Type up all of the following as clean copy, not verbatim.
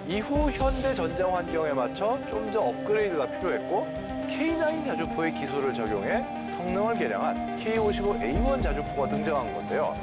이후 현대 전장 환경에 맞춰 좀 더 업그레이드가 필요했고 K9 자주포의 기술을 적용해 성능을 개량한 K55A1 자주포가 등장한 건데요.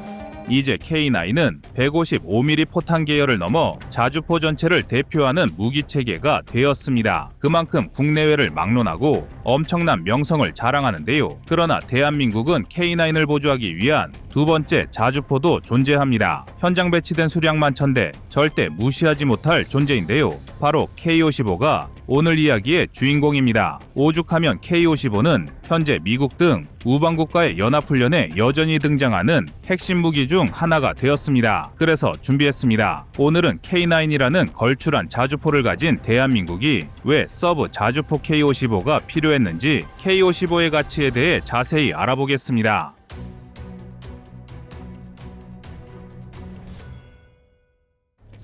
이제 K9은 155mm 포탄 계열을 넘어 자주포 전체를 대표하는 무기 체계가 되었습니다. 그만큼 국내외를 막론하고 엄청난 명성을 자랑하는데요. 그러나 대한민국은 K9을 보조하기 위한 두 번째 자주포도 존재합니다. 현장 배치된 수량만 1000대, 절대 무시하지 못할 존재인데요. 바로 K55가 오늘 이야기의 주인공입니다. 오죽하면 K55는 현재 미국 등 우방국가의 연합훈련에 여전히 등장하는 핵심 무기 중 하나가 되었습니다. 그래서 준비했습니다. 오늘은 K9이라는 걸출한 자주포를 가진 대한민국이 왜 서브 자주포 K55가 필요했는지 K55의 가치에 대해 자세히 알아보겠습니다.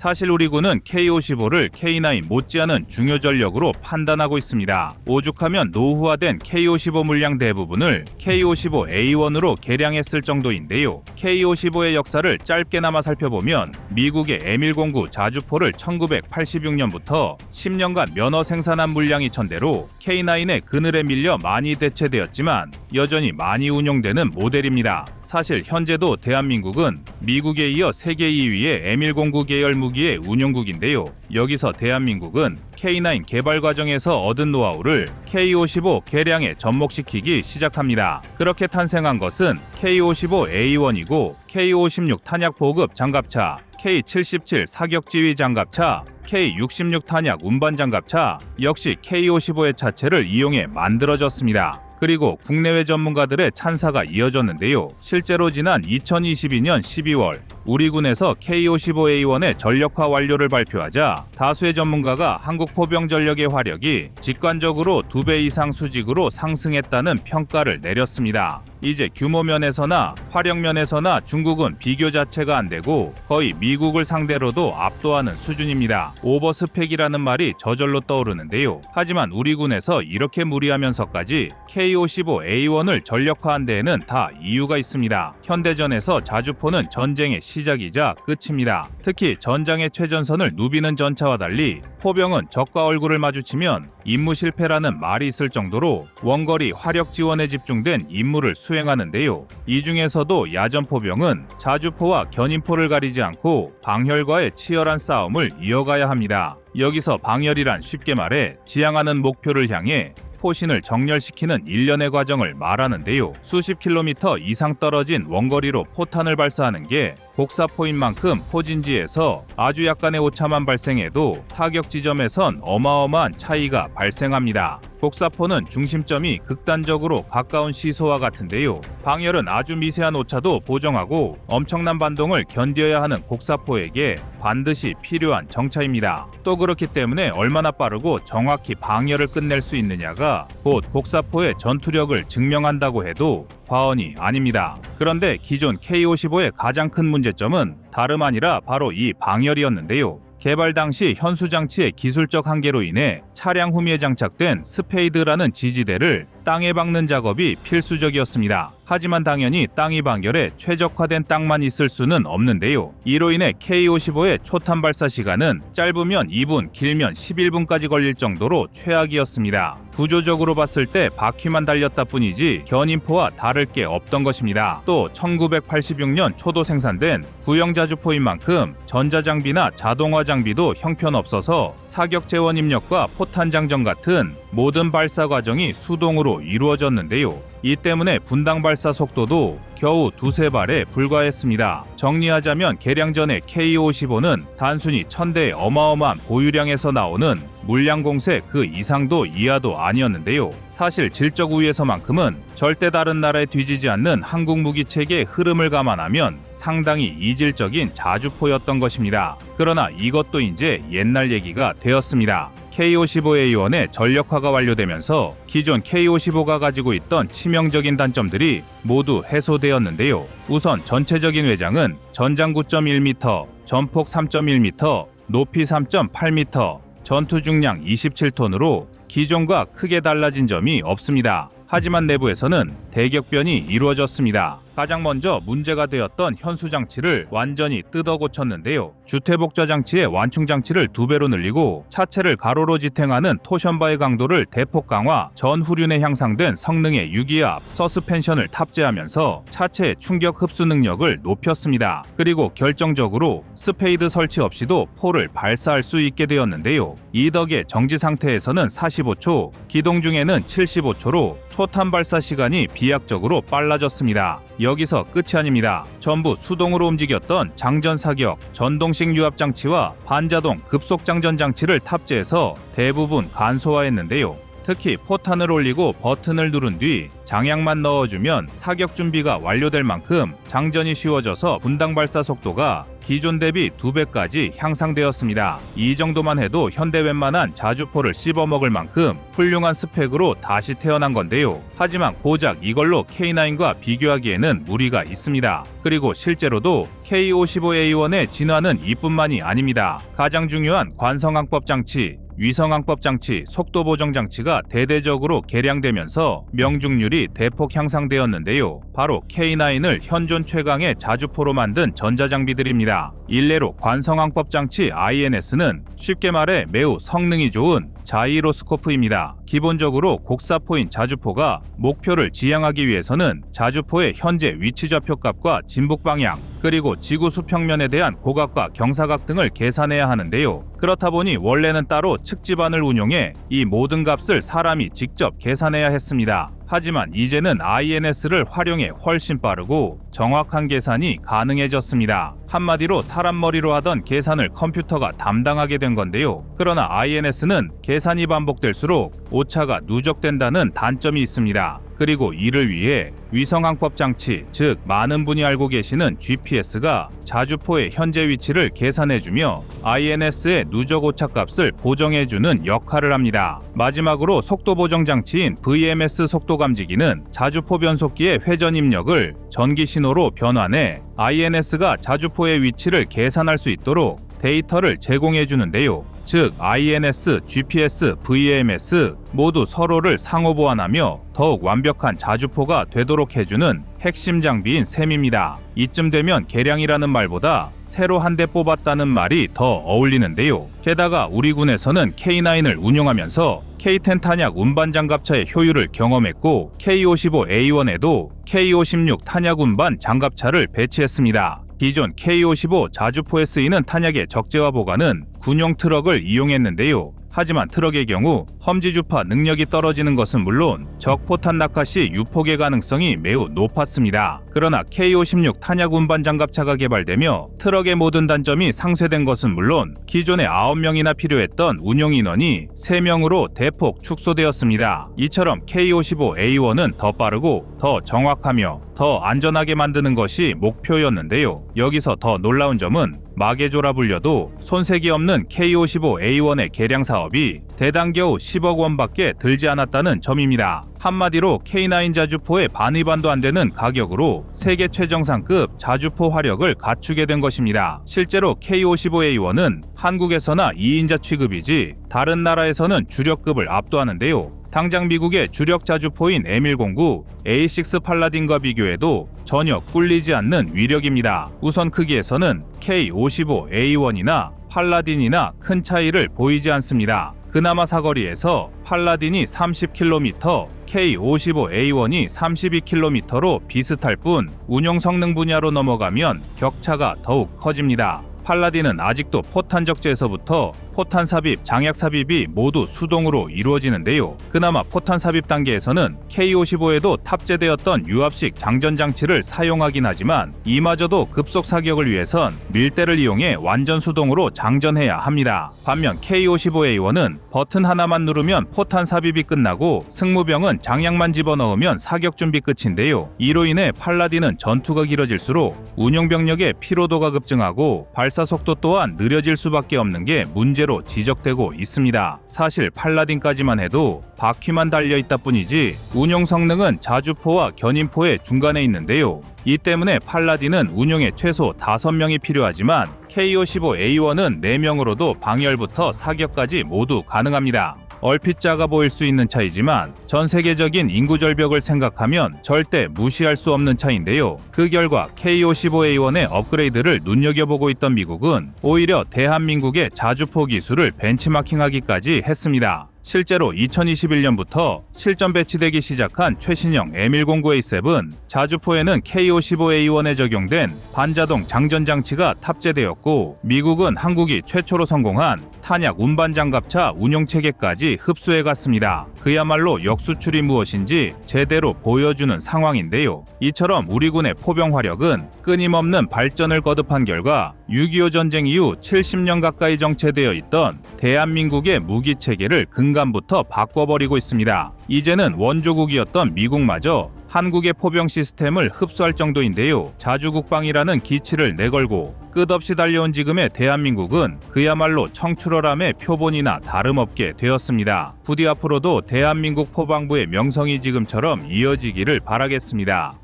사실 우리 군은 K55를 K9 못지않은 중요 전력으로 판단하고 있습니다. 오죽하면 노후화된 K55 물량 대부분을 K55A1으로 개량했을 정도인데요. K55의 역사를 짧게나마 살펴보면 미국의 M109 자주포를 1986년부터 10년간 면허 생산한 물량이 1000대로 K9의 그늘에 밀려 많이 대체되었지만 여전히 많이 운용되는 모델입니다. 사실 현재도 대한민국은 미국에 이어 세계 2위의 M109 계열 무기의 운용국인데요. 여기서 대한민국은 K9 개발 과정에서 얻은 노하우를 K55 개량에 접목시키기 시작합니다. 그렇게 탄생한 것은 K55A1이고 K56 탄약 보급 장갑차, K77 사격 지휘 장갑차, K66 탄약 운반 장갑차 역시 K55의 차체를 이용해 만들어졌습니다. 그리고 국내외 전문가들의 찬사가 이어졌는데요. 실제로 지난 2022년 12월 우리 군에서 K55A1의 전력화 완료를 발표하자 다수의 전문가가 한국 포병 전력의 화력이 직관적으로 2배 이상 수직으로 상승했다는 평가를 내렸습니다. 이제 규모 면에서나 화력 면에서나 중국은 비교 자체가 안 되고 거의 미국을 상대로도 압도하는 수준입니다. 오버스펙이라는 말이 저절로 떠오르는데요. 하지만 우리 군에서 이렇게 무리하면서까지 K55A1을 전력화한 데에는 다 이유가 있습니다. 현대전에서 자주포는 전쟁의 시작이자 끝입니다. 특히 전장의 최전선을 누비는 전차와 달리 포병은 적과 얼굴을 마주치면 임무 실패라는 말이 있을 정도로 원거리 화력 지원에 집중된 임무를 수행하는데요. 이 중에서도 야전 포병은 자주포와 견인포를 가리지 않고 방열과의 치열한 싸움을 이어가야 합니다. 여기서 방열이란 쉽게 말해 지향하는 목표를 향해 포신을 정렬시키는 일련의 과정을 말하는데요. 수십 킬로미터 이상 떨어진 원거리로 포탄을 발사하는 게 복사포인 만큼 포진지에서 아주 약간의 오차만 발생해도 타격 지점에선 어마어마한 차이가 발생합니다. 복사포는 중심점이 극단적으로 가까운 시소와 같은데요. 방열은 아주 미세한 오차도 보정하고 엄청난 반동을 견뎌야 하는 복사포에게 반드시 필요한 정차입니다. 또 그렇기 때문에 얼마나 빠르고 정확히 방열을 끝낼 수 있느냐가 곧 복사포의 전투력을 증명한다고 해도 과언이 아닙니다. 그런데 기존 K55의 가장 큰 문제점은 다름 아니라 바로 이 방열이었는데요. 개발 당시 현수 장치의 기술적 한계로 인해 차량 후미에 장착된 스페이드라는 지지대를 땅에 박는 작업이 필수적이었습니다. 하지만 당연히 땅이 방열에 최적화된 땅만 있을 수는 없는데요. 이로 인해 K55의 초탄 발사 시간은 짧으면 2분, 길면 11분까지 걸릴 정도로 최악이었습니다. 구조적으로 봤을 때 바퀴만 달렸다 뿐이지 견인포와 다를 게 없던 것입니다. 또 1986년 초도 생산된 구형 자주포인 만큼 전자장비나 자동화 장비도 형편없어서 사격 재원 입력과 포탄 장전 같은 모든 발사 과정이 수동으로 이루어졌는데요. 이 때문에 분당 발사 속도도 겨우 2~3발에 불과했습니다. 정리하자면 개량 전의 K55는 단순히 1000대의 어마어마한 보유량에서 나오는 물량 공세 그 이상도 이하도 아니었는데요. 사실 질적 우위에서만큼은 절대 다른 나라에 뒤지지 않는 한국 무기 체계의 흐름을 감안하면 상당히 이질적인 자주포였던 것입니다. 그러나 이것도 이제 옛날 얘기가 되었습니다. K55A1의 전력화가 완료되면서 기존 K55가 가지고 있던 치명적인 단점들이 모두 해소되었는데요. 우선 전체적인 외장은 전장 9.1m, 전폭 3.1m, 높이 3.8m, 전투 중량 27톤으로 기존과 크게 달라진 점이 없습니다. 하지만 내부에서는 대격변이 이루어졌습니다. 가장 먼저 문제가 되었던 현수 장치를 완전히 뜯어 고쳤는데요. 주퇴복좌 장치의 완충 장치를 2배로 늘리고 차체를 가로로 지탱하는 토션바의 강도를 대폭 강화, 전후륜에 향상된 성능의 유기압, 서스펜션을 탑재하면서 차체의 충격 흡수 능력을 높였습니다. 그리고 결정적으로 스페이드 설치 없이도 포를 발사할 수 있게 되었는데요. 이 덕에 정지 상태에서는 45초, 기동 중에는 75초로 초탄 발사 시간이 비약적으로 빨라졌습니다. 여기서 끝이 아닙니다. 전부 수동으로 움직였던 장전 사격, 전동식 유압 장치와 반자동 급속 장전 장치를 탑재해서 대부분 간소화했는데요. 특히 포탄을 올리고 버튼을 누른 뒤 장약만 넣어주면 사격 준비가 완료될 만큼 장전이 쉬워져서 분당 발사 속도가 기존 대비 2배까지 향상되었습니다. 이 정도만 해도 현대 웬만한 자주포를 씹어먹을 만큼 훌륭한 스펙으로 다시 태어난 건데요. 하지만 고작 이걸로 K9과 비교하기에는 무리가 있습니다. 그리고 실제로도 K55A1의 진화는 이뿐만이 아닙니다. 가장 중요한 관성항법 장치, 위성항법 장치, 속도 보정 장치가 대대적으로 개량되면서 명중률이 대폭 향상되었는데요. 바로 K9을 현존 최강의 자주포로 만든 전자장비들입니다. 일례로 관성항법 장치 INS는 쉽게 말해 매우 성능이 좋은 자이로스코프입니다. 기본적으로 곡사포인 자주포가 목표를 지향하기 위해서는 자주포의 현재 위치 좌표값과 진북 방향, 그리고 지구 수평면에 대한 고각과 경사각 등을 계산해야 하는데요. 그렇다 보니 원래는 따로 측지반을 운용해 이 모든 값을 사람이 직접 계산해야 했습니다. 하지만 이제는 INS를 활용해 훨씬 빠르고 정확한 계산이 가능해졌습니다. 한마디로 사람 머리로 하던 계산을 컴퓨터가 담당하게 된 건데요. 그러나 INS는 계산이 반복될수록 오차가 누적된다는 단점이 있습니다. 그리고 이를 위해 위성항법 장치, 즉 많은 분이 알고 계시는 GPS가 자주포의 현재 위치를 계산해주며 INS의 누적 오차값을 보정해주는 역할을 합니다. 마지막으로 속도 보정 장치인 VMS 속도 감지기는 자주포 변속기의 회전 입력을 전기 신호로 변환해 INS가 자주포의 위치를 계산할 수 있도록 데이터를 제공해 주는데요. 즉 INS, GPS, VMS 모두 서로를 상호 보완하며 더욱 완벽한 자주포가 되도록 해주는 핵심 장비인 셈입니다. 이쯤 되면 개량이라는 말보다 새로 한 대 뽑았다는 말이 더 어울리는데요. 게다가 우리 군에서는 K9을 운용하면서 K10 탄약 운반 장갑차의 효율을 경험했고 K55A1에도 K56 탄약 운반 장갑차를 배치했습니다. 기존 K55 자주포에 쓰이는 탄약의 적재화 보관은 군용 트럭을 이용했는데요. 하지만 트럭의 경우 험지 주파 능력이 떨어지는 것은 물론 적 포탄 낙하 시 유폭의 가능성이 매우 높았습니다. 그러나 K56 탄약 운반 장갑차가 개발되며 트럭의 모든 단점이 상쇄된 것은 물론 기존에 9명이나 필요했던 운용 인원이 3명으로 대폭 축소되었습니다. 이처럼 K55A1은 더 빠르고 더 정확하며 더 안전하게 만드는 것이 목표였는데요. 여기서 더 놀라운 점은 마개조라 불려도 손색이 없는 K55A1의 개량 사업이 대당 겨우 10억 원밖에 들지 않았다는 점입니다. 한마디로 K9 자주포의 반의반도 안 되는 가격으로 세계 최정상급 자주포 화력을 갖추게 된 것입니다. 실제로 K55A1은 한국에서나 2인자 취급이지 다른 나라에서는 주력급을 압도하는데요. 당장 미국의 주력 자주포인 M109, A6 팔라딘과 비교해도 전혀 꿀리지 않는 위력입니다. 우선 크기에서는 K55A1이나 팔라딘이나 큰 차이를 보이지 않습니다. 그나마 사거리에서 팔라딘이 30km, K55A1이 32km로 비슷할 뿐 운용 성능 분야로 넘어가면 격차가 더욱 커집니다. 팔라딘은 아직도 포탄 적재에서부터 포탄 삽입, 장약 삽입이 모두 수동으로 이루어지는데요. 그나마 포탄 삽입 단계에서는 K55에도 탑재되었던 유압식 장전 장치를 사용하긴 하지만 이마저도 급속 사격을 위해선 밀대를 이용해 완전 수동으로 장전해야 합니다. 반면 K55A1은 버튼 하나만 누르면 포탄 삽입이 끝나고 승무병은 장약만 집어넣으면 사격 준비 끝인데요. 이로 인해 팔라딘은 전투가 길어질수록 운용병력의 피로도가 급증하고 발사 속도 또한 느려질 수밖에 없는 게 문제로 지적되고 있습니다. 사실 팔라딘까지만 해도 바퀴만 달려 있다 뿐이지 운용 성능은 자주포와 견인포의 중간에 있는데요. 이 때문에 팔라딘은 운용에 최소 5명이 필요하지만 K55A1은 4명으로도 방열부터 사격까지 모두 가능합니다. 얼핏 작아 보일 수 있는 차이지만 전 세계적인 인구 절벽을 생각하면 절대 무시할 수 없는 차인데요. 그 결과 K55A1의 업그레이드를 눈여겨보고 있던 미국은 오히려 대한민국의 자주포 기술을 벤치마킹하기까지 했습니다. 실제로 2021년부터 실전 배치되기 시작한 최신형 M109A7 자주포에는 K55A1에 적용된 반자동 장전 장치가 탑재되었고 미국은 한국이 최초로 성공한 탄약 운반 장갑차 운용 체계까지 흡수해 갔습니다. 그야말로 역수출이 무엇인지 제대로 보여주는 상황인데요. 이처럼 우리 군의 포병 화력은 끊임없는 발전을 거듭한 결과 6.25 전쟁 이후 70년 가까이 정체되어 있던 대한민국의 무기 체계를 근간부터 바꿔버리고 있습니다. 이제는 원조국이었던 미국마저 한국의 포병 시스템을 흡수할 정도인데요. 자주국방이라는 기치를 내걸고 끝없이 달려온 지금의 대한민국은 그야말로 청출어람의 표본이나 다름없게 되었습니다. 부디 앞으로도 대한민국 포방부의 명성이 지금처럼 이어지기를 바라겠습니다.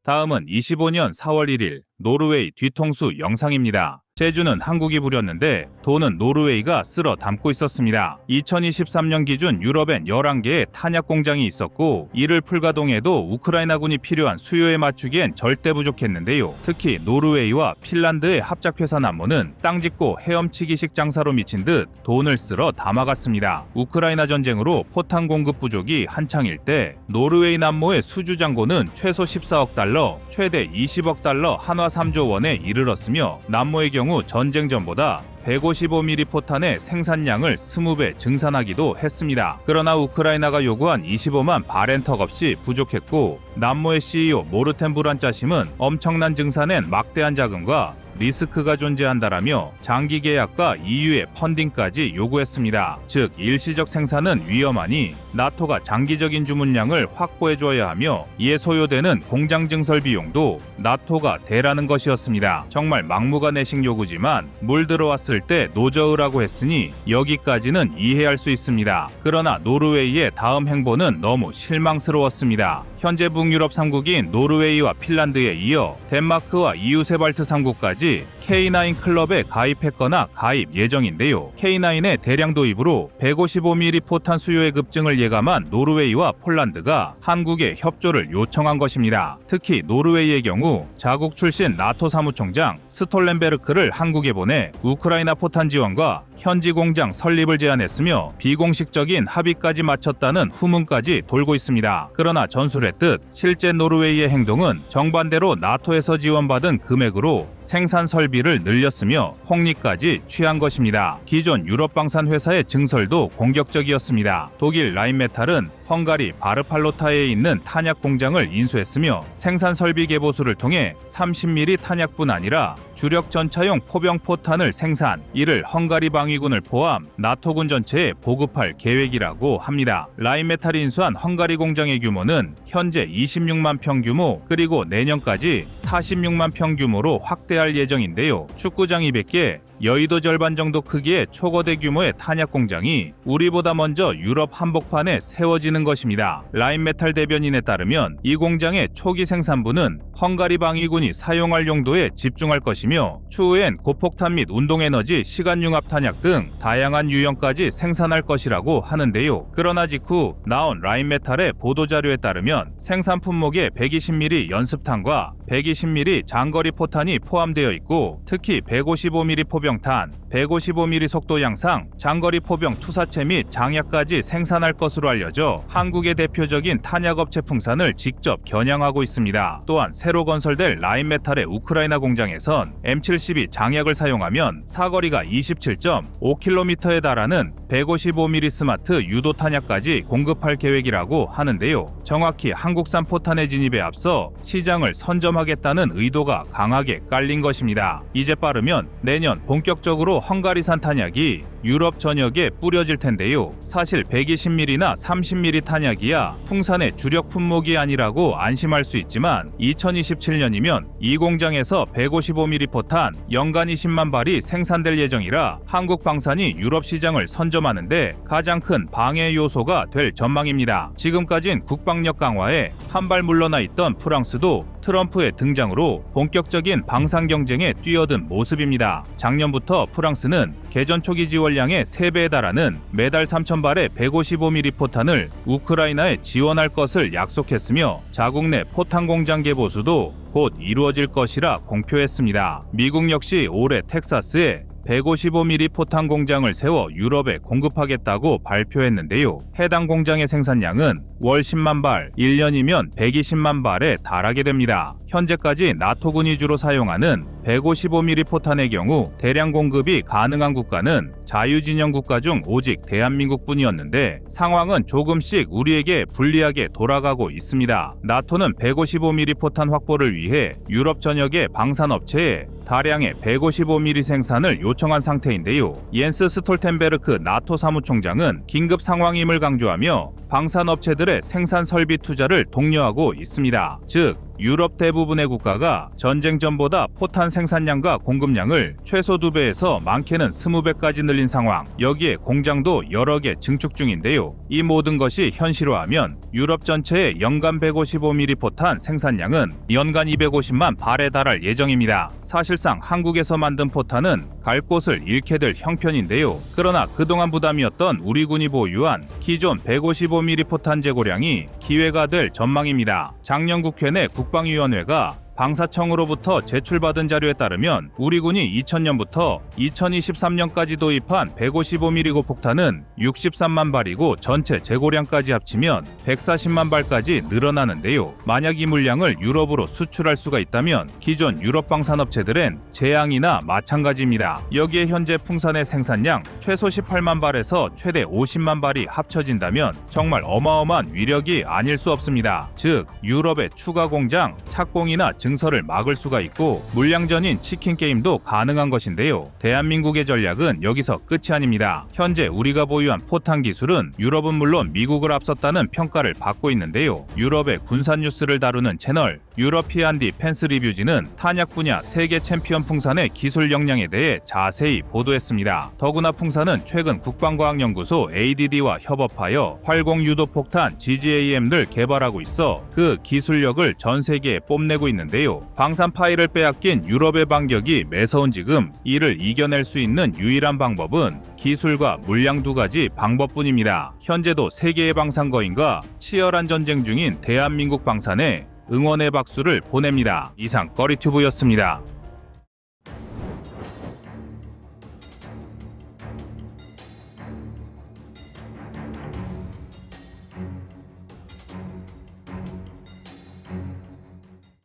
다음은 25년 4월 1일 노르웨이 뒤통수 영상입니다. 제주는 한국이 부렸는데 돈은 노르웨이가 쓸어 담고 있었습니다. 2023년 기준 유럽엔 11개의 탄약 공장이 있었고 이를 풀가동해도 우크라이나군이 필요한 수요에 맞추기엔 절대 부족했는데요. 특히 노르웨이와 핀란드의 합작회사 남모는 땅 짓고 헤엄치기식 장사로 미친 듯 돈을 쓸어 담아갔습니다. 우크라이나 전쟁으로 포탄 공급 부족이 한창일 때 노르웨이 남모의 수주 잔고는 최소 14억 달러, 최대 20억 달러 한화 3조 원에 이르렀으며 남모의 경우 전쟁 전보다 155mm 포탄의 생산량을 20배 증산하기도 했습니다. 그러나 우크라이나가 요구한 25만 바렌 턱없이 부족했고 남모의 CEO 모르텐 브란짜심은 엄청난 증산엔 막대한 자금과 리스크가 존재한다라며 장기 계약과 EU의 펀딩까지 요구했습니다. 즉 일시적 생산은 위험하니 나토가 장기적인 주문량을 확보해줘야 하며 이에 소요되는 공장 증설 비용도 나토가 대라는 것이었습니다. 정말 막무가내식 요구지만 물 들어왔을 때 노저으라고 했으니 여기까지는 이해할 수 있습니다. 그러나 노르웨이의 다음 행보는 너무 실망스러웠습니다. 현재 북유럽 3국인 노르웨이와 핀란드에 이어 덴마크와 EU 세발트 3국까지 K9 클럽에 가입했거나 가입 예정인데요. K9의 대량 도입으로 155mm 포탄 수요의 급증을 예감한 노르웨이와 폴란드가 한국에 협조를 요청한 것입니다. 특히 노르웨이의 경우 자국 출신 나토 사무총장 스톨렌베르크를 한국에 보내 우크라이나 포탄 지원과 현지 공장 설립을 제안했으며 비공식적인 합의까지 마쳤다는 후문까지 돌고 있습니다. 그러나 전술했듯 실제 노르웨이의 행동은 정반대로 나토에서 지원받은 금액으로 생산 설비를 늘렸으며 폭리까지 취한 것입니다. 기존 유럽 방산 회사의 증설도 공격적이었습니다. 독일 라인메탈은 헝가리 바르팔로타에 있는 탄약 공장을 인수했으며 생산 설비 개보수를 통해 30mm 탄약뿐 아니라 주력 전차용 포병 포탄을 생산, 이를 헝가리 방위군을 포함 나토군 전체에 보급할 계획이라고 합니다. 라인메탈이 인수한 헝가리 공장의 규모는 현재 26만 평 규모, 그리고 내년까지 46만 평 규모로 확대할 예정인데요. 축구장 200개, 여의도 절반 정도 크기의 초거대 규모의 탄약 공장이 우리보다 먼저 유럽 한복판에 세워지는 것입니다. 라인메탈 대변인에 따르면 이 공장의 초기 생산부는 헝가리 방위군이 사용할 용도에 집중할 것이며 추후엔 고폭탄 및 운동에너지 시간융합 탄약 등 다양한 유형까지 생산할 것이라고 하는데요. 그러나 직후 나온 라인메탈의 보도자료에 따르면 생산 품목에 120mm 연습탄과 120mm 장거리 포탄이 포함되어 있고 특히 155mm 포병탄, 155mm 속도 양상, 장거리 포병 투사체 및 장약까지 생산할 것으로 알려져 한국의 대표적인 탄약업체 풍산을 직접 겨냥하고 있습니다. 또한 새로 건설될 라인메탈의 우크라이나 공장에선 M72 장약을 사용하면 사거리가 27.5km에 달하는 155mm 스마트 유도 탄약까지 공급할 계획이라고 하는데요. 정확히 한국산 포탄의 진입에 앞서 시장을 선점하겠다는 의도가 강하게 깔린 것입니다. 이제 빠르면 내년 본격적으로 헝가리산 탄약이 유럽 전역에 뿌려질 텐데요. 사실 120mm나 30mm 155mm 탄약이야 풍산의 주력 품목이 아니라고 안심할 수 있지만 2027년이면 이 공장에서 155mm 포탄 연간 20만 발이 생산될 예정이라 한국 방산이 유럽 시장을 선점하는데 가장 큰 방해 요소가 될 전망입니다. 지금까진 국방력 강화에 한 발 물러나 있던 프랑스도 트럼프의 등장으로 본격적인 방산 경쟁에 뛰어든 모습입니다. 작년부터 프랑스는 개전 초기 지원량의 3배에 달하는 매달 3,000발의 155mm 포탄을 우크라이나에 지원할 것을 약속했으며 자국 내 포탄 공장 개보수도 곧 이루어질 것이라 공표했습니다. 미국 역시 올해 텍사스에 155mm 포탄 공장을 세워 유럽에 공급하겠다고 발표했는데요. 해당 공장의 생산량은 월 10만 발, 1년이면 120만 발에 달하게 됩니다. 현재까지 나토군이 주로 사용하는 155mm 포탄의 경우 대량 공급이 가능한 국가는 자유진영 국가 중 오직 대한민국뿐이었는데 상황은 조금씩 우리에게 불리하게 돌아가고 있습니다. 나토는 155mm 포탄 확보를 위해 유럽 전역의 방산업체에 다량의 155mm 생산을 요청한 상태인데요. 옌스 스톨텐베르크 나토 사무총장은 긴급 상황임을 강조하며 방산업체들의 생산 설비 투자를 독려하고 있습니다. 즉, 유럽 대부분의 국가가 전쟁 전보다 포탄 생산량과 공급량을 최소 2배에서 많게는 20배까지 늘린 상황, 여기에 공장도 여러 개 증축 중인데요. 이 모든 것이 현실화하면 유럽 전체의 연간 155mm 포탄 생산량은 연간 250만 발에 달할 예정입니다. 사실상 한국에서 만든 포탄은 갈 곳을 잃게 될 형편인데요. 그러나 그동안 부담이었던 우리 군이 보유한 기존 155mm 포탄 재고량이 기회가 될 전망입니다. 작년 국회 내 국방위원회가 방사청으로부터 제출받은 자료에 따르면 우리 군이 2000년부터 2023년까지 도입한 155mm 고폭탄은 63만 발이고 전체 재고량까지 합치면 140만 발까지 늘어나는데요. 만약 이 물량을 유럽으로 수출할 수가 있다면 기존 유럽 방산업체들은 재앙이나 마찬가지입니다. 여기에 현재 풍산의 생산량 최소 18만 발에서 최대 50만 발이 합쳐진다면 정말 어마어마한 위력이 아닐 수 없습니다. 즉, 유럽의 추가 공장, 착공이나 증설을 막을 수가 있고 물량전인 치킨 게임도 가능한 것인데요. 대한민국의 전략은 여기서 끝이 아닙니다. 현재 우리가 보유한 포탄 기술은 유럽은 물론 미국을 앞섰다는 평가를 받고 있는데요. 유럽의 군사 뉴스를 다루는 채널 유러피안 디펜스 리뷰지는 탄약 분야 세계 챔피언 풍산의 기술 역량에 대해 자세히 보도했습니다. 더구나 풍산은 최근 국방과학연구소 ADD와 협업하여 활공 유도 폭탄 GGAM을 개발하고 있어 그 기술력을 전 세계에 뽐내고 있는데요. 방산 파일을 빼앗긴 유럽의 반격이 매서운 지금 이를 이겨낼 수 있는 유일한 방법은 기술과 물량 두 가지 방법뿐입니다. 현재도 세계의 방산거인과 치열한 전쟁 중인 대한민국 방산에 응원의 박수를 보냅니다. 이상 꺼리튜브였습니다.